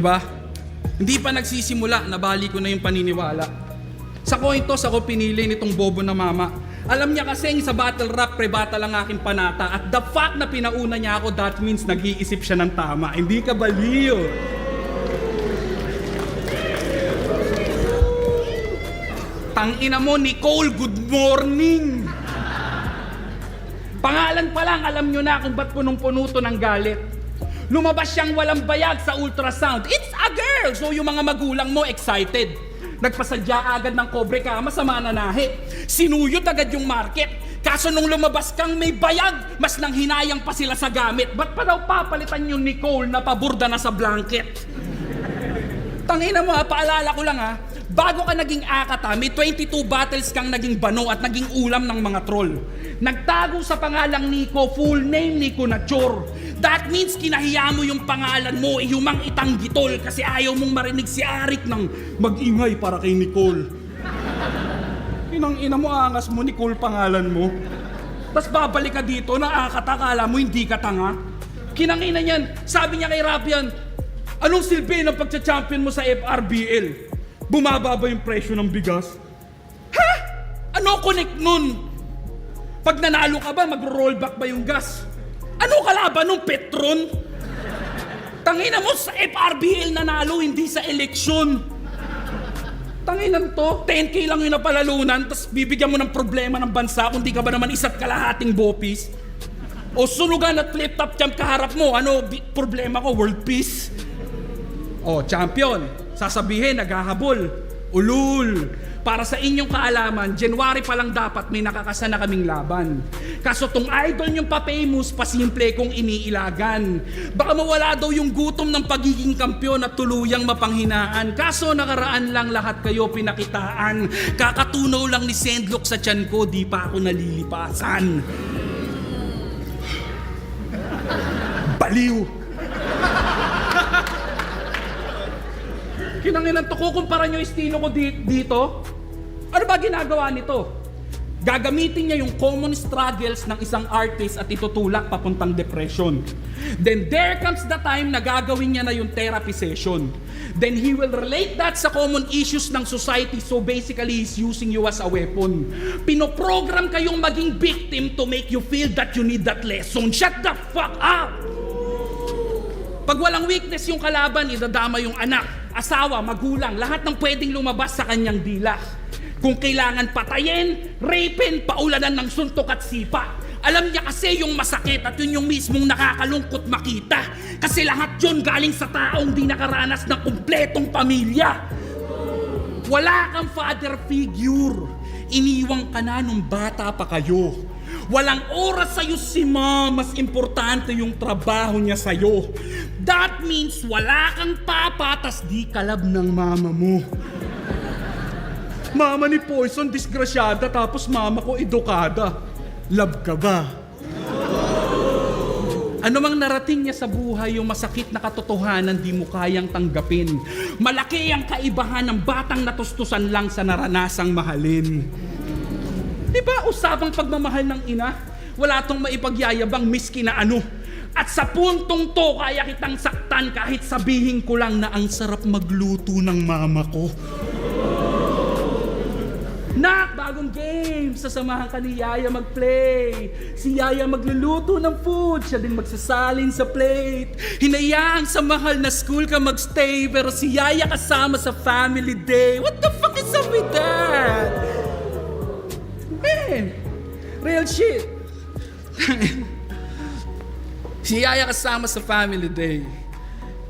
Diba? Hindi pa nagsisimula, nabali ko na yung paniniwala. Sa coin toss ako pinili nitong bobo na mama. Alam niya kasi sa battle rap, pre-battle ang aking panata. At the fact na pinauna niya ako, that means nag-iisip siya ng tama. Hindi ka baliw. Tangina mo, Nicole, good morning! Pangalan pa lang, alam nyo na kung ba't punong-puno to ng galit. Lumabas siyang walang bayag sa ultrasound. It's a girl! So yung mga magulang mo excited. Nagpasadya agad ng kobre ka, masama na nahi. Sinuyot agad yung market. Kaso nung lumabas kang may bayag, mas nang hinayang pa sila sa gamit. Ba't pa daw papalitan yung Nicole na paburda na sa blanket? Tangina mo ha, paalala ko lang ha. Bago ka naging akata, may 22 battles kang naging bano at naging ulam ng mga troll. Nagtago sa pangalang Nico, full name Nico Nachor. That means kinahiya mo yung pangalan mo, humang itanggitol kasi ayaw mong marinig si Arik ng mag-ingay para kay Nicole. Inang-ina mo, angas mo, Nicole pangalan mo. Tapos babalik ka dito, naakata, kala mo hindi ka tanga. Kinangina niyan, sabi niya kay Rapian, anong silbi ng pagcha-champion mo sa FRBL? Bumaba ba yung presyo ng bigas? Ha? Ano connect nun? Pag nanalo ka ba, mag-rollback ba yung gas? Ano kalaban nung Petron? Tangina mo, sa FRBL nanalo, hindi sa eleksyon. Tanginan to, 10K lang yung napalalunan, tapos bibigyan mo ng problema ng bansa kung di ka ba naman isa't kalahating bopis? O sunugan at flip-top champ kaharap mo, ano problema ko, world peace? O, champion, sasabihin, naghahabol, ulul. Para sa inyong kaalaman, January pa lang dapat may nakakasana kaming laban. Kaso tong idol niyong pa-famous, pasimple kong iniilagan. Baka mawala daw yung gutom ng pagiging kampyon at tuluyang mapanghinaan. Kaso nakaraan lang lahat kayo pinakitaan. Kakatunaw lang ni Sendlock sa tiyan ko, di pa ako nalilipasan. Baliw! Kinanginan to, kukumpara nyo estilo ko dito. Ano ba ginagawa nito? Gagamitin niya yung common struggles ng isang artist at itutulak papuntang depression. Then there comes the time na gagawin niya na yung therapy session. Then he will relate that sa common issues ng society, so basically he's using you as a weapon. Pinoprogram kayong maging victim to make you feel that you need that lesson. Shut the fuck up! Pag walang weakness yung kalaban, idadama yung anak, asawa, magulang, lahat ng pwedeng lumabas sa kanyang dila. Kung kailangan patayin, rapin, paulanan ng suntok at sipa. Alam niya kasi yung masakit at yun yung mismong nakakalungkot makita. Kasi lahat yun galing sa taong di nakaranas ng kumpletong pamilya. Wala kang father figure. Iniwang ka na nung bata pa kayo. Walang oras sa'yo si mom, mas importante yung trabaho niya sa'yo. That means wala kang papa, tas di kalab ng mama mo. Mama ni Poison, disgrasyada, tapos mama ko edukada. Love ka ba? Ano mang narating niya sa buhay, yung masakit na katotohanan di mo kayang tanggapin. Malaki ang kaibahan ng batang natustusan lang sa naranasang mahalin. Diba usapang pagmamahal ng ina? Wala tong maipagyayabang miski na ano. At sa puntong to, kaya kitang saktan kahit sabihin ko lang na ang sarap magluto ng mama ko. Nak, bagong game! Sasamahan ka ni Yaya mag-play. Si Yaya magluluto ng food, siya din magsasalin sa plate. Hinayaan sa mahal na school ka magstay, pero si Yaya kasama sa family day. What the fuck is up with that? Man, real shit. Si Yaya kasama sa family day.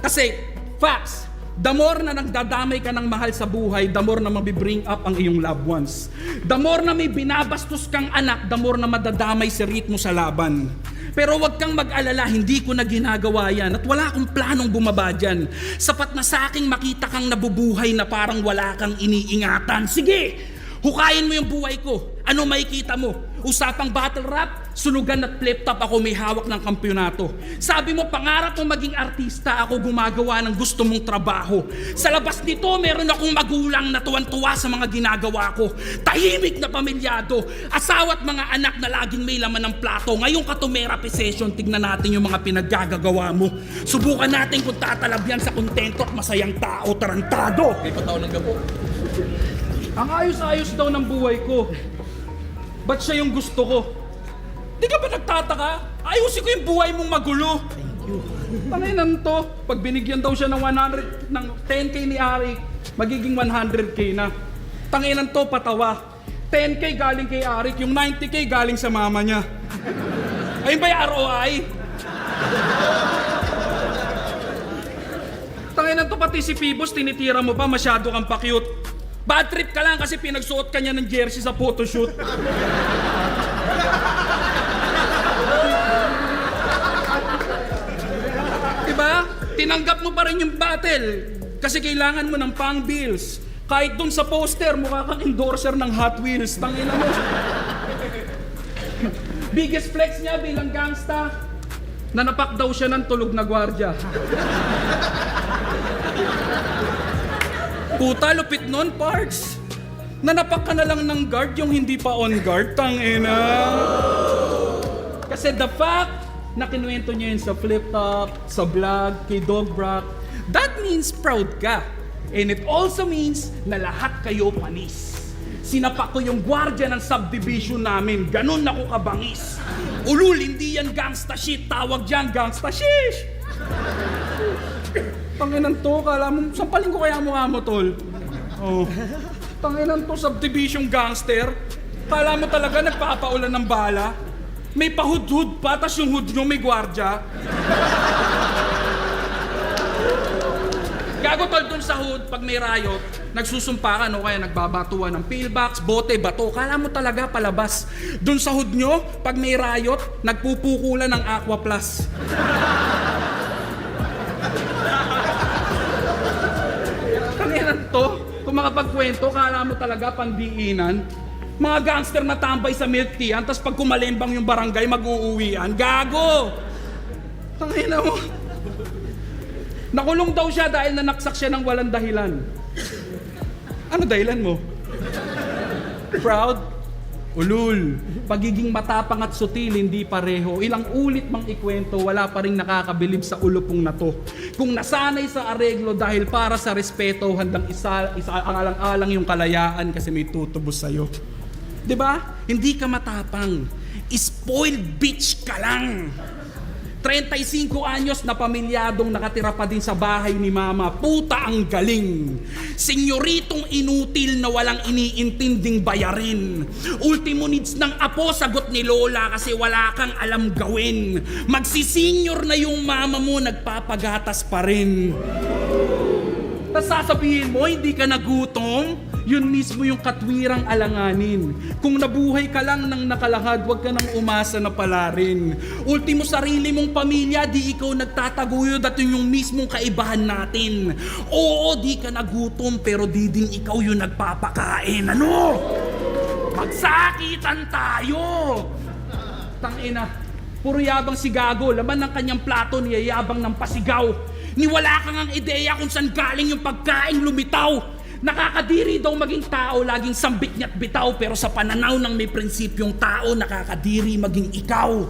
Kasi, facts, the more na nagdadamay ka ng mahal sa buhay, the more na mabibring up ang iyong loved ones. The more na may binabastos kang anak, the more na madadamay si ritmo sa laban. Pero wag kang mag-alala, hindi ko na ginagawa yan at wala akong planong bumaba dyan. Sapat na sa aking makita kang nabubuhay na parang wala kang iniingatan. Sige, hukayin mo yung buhay ko. Ano makikita mo? Usapang battle rap? sunugan at flip top ako may hawak ng kampyonato. Sabi mo, pangarap mo maging artista, ako gumagawa ng gusto mong trabaho. Sa labas nito, meron akong magulang na tuwan-tuwa sa mga ginagawa ko. Tahimik na pamilyado, asawa at mga anak na laging may laman ng plato. Ngayong Kato-Therapy session, tignan natin yung mga pinaggagawa mo. Subukan natin kung tatalab yan sa kontento at masayang tao, tarantado. May pataw ng gabo. Ang ayos-ayos daw ng buhay ko. Ba't siya yung gusto ko? Di ka ba nagtataka? Ayusin ko yung buhay mong magulo. Thank you. Tanginan to. Pag binigyan daw siya ng 10K ni Ari, magiging 100K na. Tanginan to, patawa. 10K galing kay Arik, yung 90K galing sa mama niya. Ayun ba yung ROI? Tanginan to, pati si Pibos, tinitira mo pa, masyado kang pa-cute. Bad trip ka lang kasi pinagsuot ka niya ng jersey sa photoshoot. Diba? Tinanggap mo pa rin yung battle kasi kailangan mo ng pang bills. Kahit dun sa poster, mukha kang endorser ng Hot Wheels. Tangina mo. Biggest flex niya bilang gangsta, nanapak daw siya ng tulog na gwardya. Puta, lupit nun, parts. Nanapak ka na lang ng guard yung hindi pa on guard, tangina. Kasi the fact na kinuwento niya yun sa flip top, sa vlog, kay Dog Brock, that means proud ka. And it also means na lahat kayo panis. Sinapak ko yung gwardiya ng subdivision namin, ganun ako kabangis. Ulul, hindi yan gangsta shit, tawag dyan gangsta shish. Tanginan to, kala mo, sampalin ko kaya mukha mo, tol. Oh. Tanginan to, subdivision gangster. Kala mo talaga nagpapaulan ng bala? May pahud-hud pa, tas yung hood nyo may gwardya. Gago tol, dun sa hood, pag may riot, nagsusumpa ka, no? Kaya nagbabatuan ng pillbox, bote, bato. Kala mo talaga palabas. Dun sa hood nyo, pag may riot, nagpupukulan ng Aqua Plus. Tanginan to, kung makapagkwento, kala mo talaga pandiinan. Mga gangster na tambay sa milk tea, tapos pag kumalembang yung barangay, mag-uuwian. Gago! Tangina mo. Nakulong daw siya dahil nanaksak siya ng walang dahilan. Ano dahilan mo? Proud? Ulul. Pagiging matapang at sutil, hindi pareho. Ilang ulit mang ikwento, wala pa rin nakakabilib sa ulupong na to. Kung nasanay sa areglo dahil para sa respeto, handang alang-alang yung kalayaan kasi may tutubos sa'yo. Diba? Hindi ka matapang. Spoiled bitch ka lang. 35 anyos na pamilyadong nakatira pa din sa bahay ni mama. Puta ang galing. Senyoritong inutil na walang iniintinding bayarin. Ultimo needs ng apo, sagot ni lola kasi wala kang alam gawin. Magsisenyor na yung mama mo, nagpapagatas pa rin. Tas sasabihin mo, hindi ka nagutom? Yun mismo yung katwirang alanganin. Kung nabuhay ka lang ng nakalahad, huwag ka nang umasa na pala rin. Ultimo sarili mong pamilya, di ikaw nagtataguyod at yun yung mismong kaibahan natin. Oo, di ka nagutom, pero di din ikaw yung nagpapakain. Ano? Magsakitan tayo! Tangina, puro yabang si Gago, laman ng kanyang plato, niyayabang ng pasigaw. Niwala kang ang ideya kung saan galing yung pagkain lumitaw. Nakakadiri daw maging tao, laging sambit niya't bitaw, pero sa pananaw ng may prinsipyong tao, nakakadiri maging ikaw.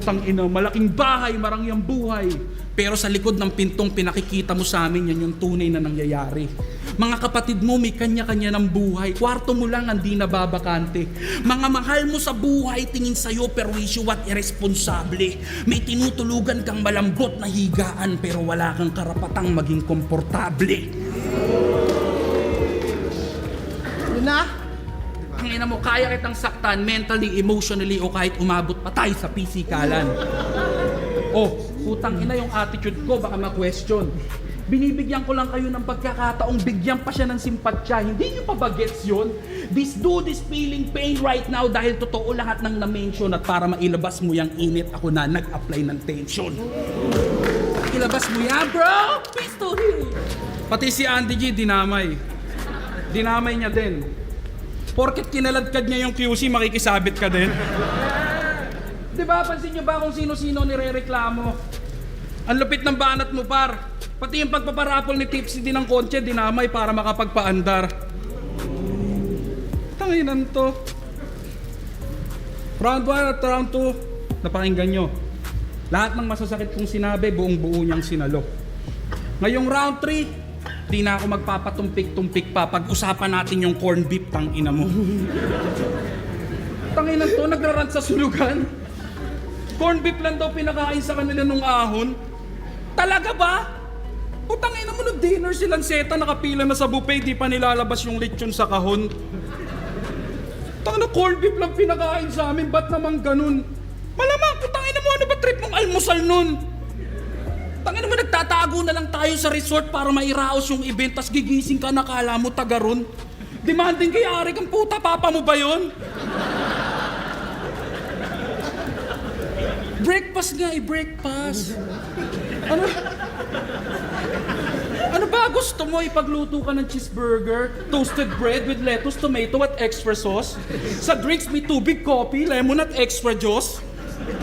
Tangina, malaking bahay, marangyang buhay, pero sa likod ng pintong pinakikita mo sa amin, yan yung tunay na nangyayari. Mga kapatid mo, may kanya-kanya ng buhay. Kwarto mo lang, hindi nababakante. Mga mahal mo sa buhay, tingin sa'yo, perwisyo at irresponsable. May tinutulugan kang malambot na higaan, pero wala kang karapatang maging komportable. Na? Ang ina mo, kaya kitang saktan mentally, emotionally, o kahit umabot pa tayo sa pisikalan. Oh, putang ina yung attitude ko, baka ma-question. Binibigyan ko lang kayo ng pagkakataong bigyan pa siya ng simpatsya. Hindi niyo pa ba gets yun? This dude is feeling pain right now dahil totoo lahat ng na-mention at para mailabas mo yung init, ako na nag-apply ng tension. Ilabas mo yan, bro! Pistol here! Pati si Andy G, dinamay. Dinamay niya din. Porket kinaladkad niya yung QC, makikisabit ka din. Di ba, pansin nyo ba kung sino-sino nirereklamo? Ang lupit ng banat mo, par. Pati yung pagpaparapol ni Tipsy din ng kotse, dinamay para makapagpaandar. Tanginan to. Round 1 at round 2, napakinggan nyo. Lahat ng masasakit kong sinabi, buong-buo niyang sinalo. Ngayong round 3, di na ako magpapatumpik-tumpik pa. Pag-usapan natin yung corn beef, tangina mo. Tanginan to, nagrarant sa sulugan. Corn beef lang daw pinakain sa kanila nung ahon. Talaga ba? O tangina mo, nag-dinner silang seta, nakapila na sa buffet, di pa nilalabas yung lechon sa kahon. Tangina, corn beef lang pinakain sa amin, ba't naman ganun? Malamang, tangina mo, ano ba trip mong almusal nun? Tangina mo, nagtatago na lang tayo sa resort para mairaos yung event, tas gigising ka, nakala mo taga ron. Demanding kay Ari kang puta, papa mo ba yun? Breakfast nga, breakfast. Ano ba gusto mo? Ipagluto ka ng cheeseburger, toasted bread with lettuce, tomato at extra sauce? Sa drinks may tubig, coffee, lemon at extra juice?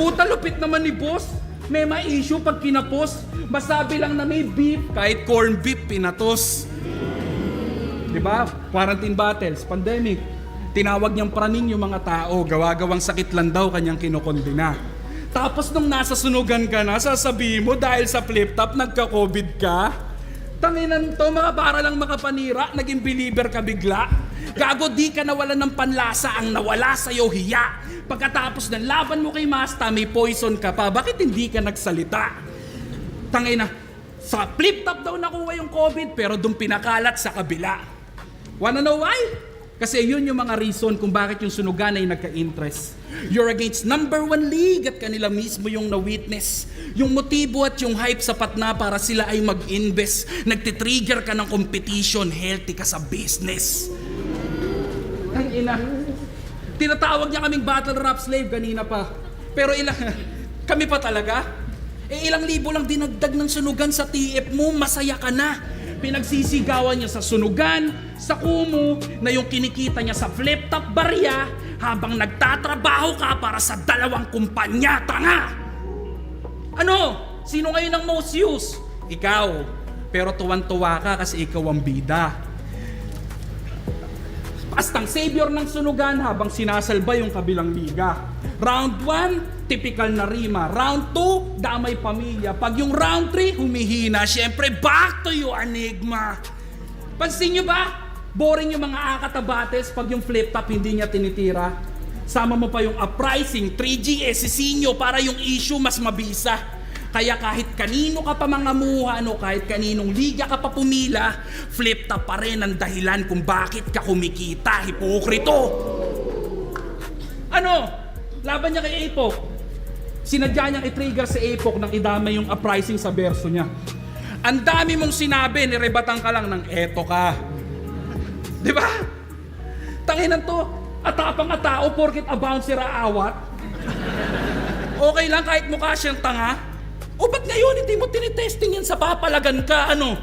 Puta, lupit naman ni boss. May ma-issue pag kinapos. Masabi lang na may beef, kahit corn beef pinatos. Diba? Quarantine battles, pandemic. Tinawag niyang praning yung mga tao, gawa-gawang sakit lang daw kanyang kinokondena. Tapos nung nasa sunugan ka na, sasabihin mo dahil sa flip-top nagka-COVID ka? Tanginan to, mga para lang makapanira, naging believer ka bigla. Gago, di ka nawalan ng panlasa, ang nawala sa'yo hiya. Pagkatapos ng laban mo kay Masta, may poison ka pa, bakit hindi ka nagsalita? Tangina, sa flip-top daw nakuha yung COVID, pero doon pinakalat sa kabila. Wanna know why? Kasi yun yung mga reason kung bakit yung sunugan ay nagka-interest. You're against number 1 league at kanila mismo yung na-witness. Yung motibo at yung hype sapat na para sila ay mag-invest. Nagtitrigger ka ng competition, healthy ka sa business. Ang ina. Tinatawag niya kaming battle rap slave kanina pa. Pero kami pa talaga? Ilang libo lang dinagdag ng sunugan sa TF mo, masaya ka na. Pinagsisigawan niya sa sunugan, sa kumo, na yung kinikita niya sa flip-top barya habang nagtatrabaho ka para sa 2 kumpanya, tanga! Ano? Sino ngayon ang most use? Ikaw. Pero tuwan-tuwa ka kasi ikaw ang bida. Pastang savior ng sunugan habang sinasalba yung kabilang liga. Round 1, typical na rima. Round 2, damay pamilya. Pag yung round 3, humihina. Siyempre, back to you, enigma. Pansin nyo ba? Boring yung mga akatabates pag yung flip-top hindi niya tinitira. Sama mo pa yung uprising, 3G, Sisinyo para yung issue mas mabisa. Kaya kahit kanino ka pa mangamuhan o kahit kaninong liga ka pa pumila, flip-top pa rin ang dahilan kung bakit ka kumikita, hipokrito. Ano? Laban niya kay Apok. Sinadya niyang i-trigger si Apok nang idamay yung uprising sa verso niya. Ang dami mong sinabi, nirebatan ka lang ng eto ka. Di ba? Tanginan to, atapang tao porkit abouncer aawat. Okay lang kahit mukha siyang tanga. O ba't ngayon hindi mo tinitesting yan sa papalagan ka, ano?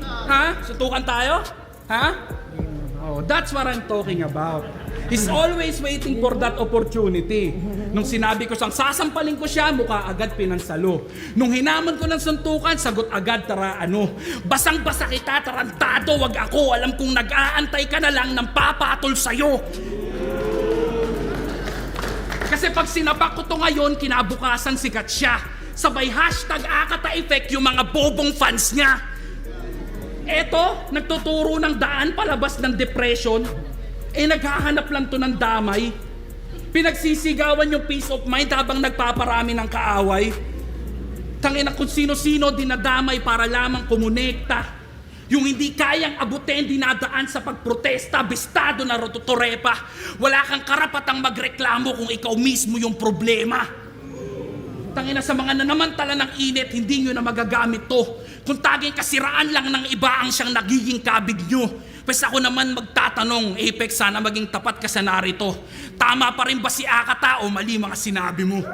Ha? Sutukan tayo? Ha? Oh, that's what I'm talking about. He's always waiting for that opportunity. Nung sinabi ko siyang sasampalin ko siya, mukha agad pinansalo. Nung hinamon ko ng suntukan, sagot agad, tara ano. Basang-basa kita, tarantado, wag ako. Alam kong nag-aantay ka na lang ng papatol sa'yo. Kasi pag sinapak ko to ngayon, kinabukasan sikat siya. Sabay hashtag Akata Effect yung mga bobong fans niya. Eto, nagtuturo ng daan palabas ng depression. Naghahanap lang to ng damay. Pinagsisigawan yung peace of mind habang nagpaparami ng kaaway. Tangina kung sino-sino dinadamay para lamang kumonekta. Yung hindi kayang abutin, dinadaan sa pagprotesta, bistado na rototorepa. Wala kang karapatang magreklamo kung ikaw mismo yung problema. Tangina sa mga nanamantala ng init, hindi nyo na magagamit to. Kung taging kasiraan lang ng iba ang siyang nagiging kabig nyo. Pwes ako naman magtatanong, Apex, sana maging tapat ka sa narito. Tama pa rin ba si Akata o mali mga sinabi mo?